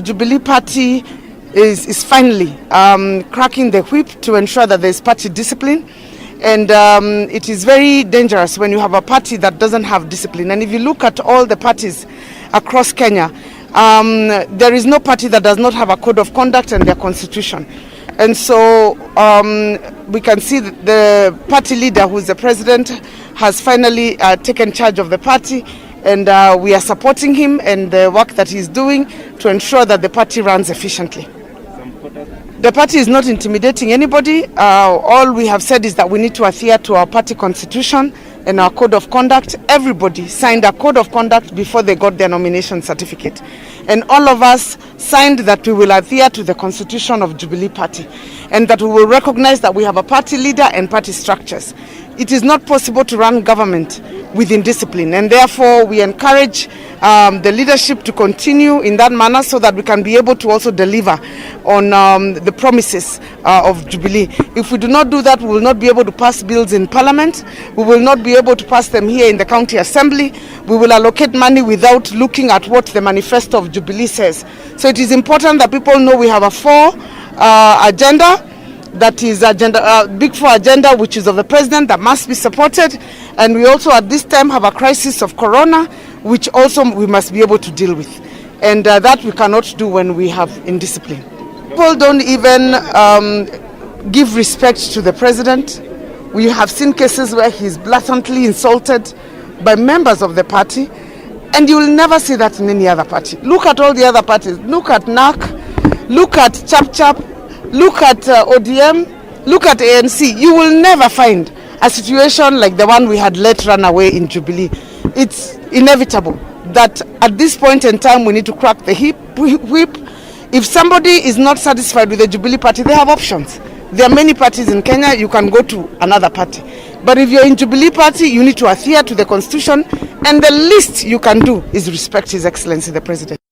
Jubilee Party is finally cracking the whip to ensure that there is party discipline. And it is very dangerous when you have a party that doesn't have discipline. And if you look at all the parties across Kenya, there is no party that does not have a code of conduct and their constitution. And so we can see that the party leader, who is the president, has finally taken charge of the party, and we are supporting him and the work that he's doing to ensure that the party runs efficiently. The party is not intimidating anybody. All we have said is that we need to adhere to our party constitution and our code of conduct. Everybody signed a code of conduct before they got their nomination certificate. And all of us signed that we will adhere to the constitution of Jubilee Party and that we will recognize that we have a party leader and party structures. It is not possible to run government with indiscipline, and therefore we encourage the leadership to continue in that manner so that we can be able to also deliver on the promises of Jubilee. If we do not do that, we will not be able to pass bills in Parliament. We will not be able to pass them here in the County Assembly. We will allocate money without looking at what the manifesto of Jubilee says. So it is important that people know we have a agenda. That is big four agenda, which is of the president, that must be supported. And we also at this time have a crisis of corona, which also we must be able to deal with. And that we cannot do when we have indiscipline. People don't even give respect to the president. We have seen cases where he's blatantly insulted by members of the party, and you will never see that in any other party. Look at all the other parties. Look at NARC, look at Chap Chap, look at ODM, look at ANC. You will never find a situation like the one we had let run away in Jubilee. It's inevitable that at this point in time we need to crack the whip. If somebody is not satisfied with the Jubilee Party, they have options. There are many parties in Kenya. You can go to another party. But if you're in Jubilee Party, you need to adhere to the constitution, and the least you can do is respect His Excellency the President.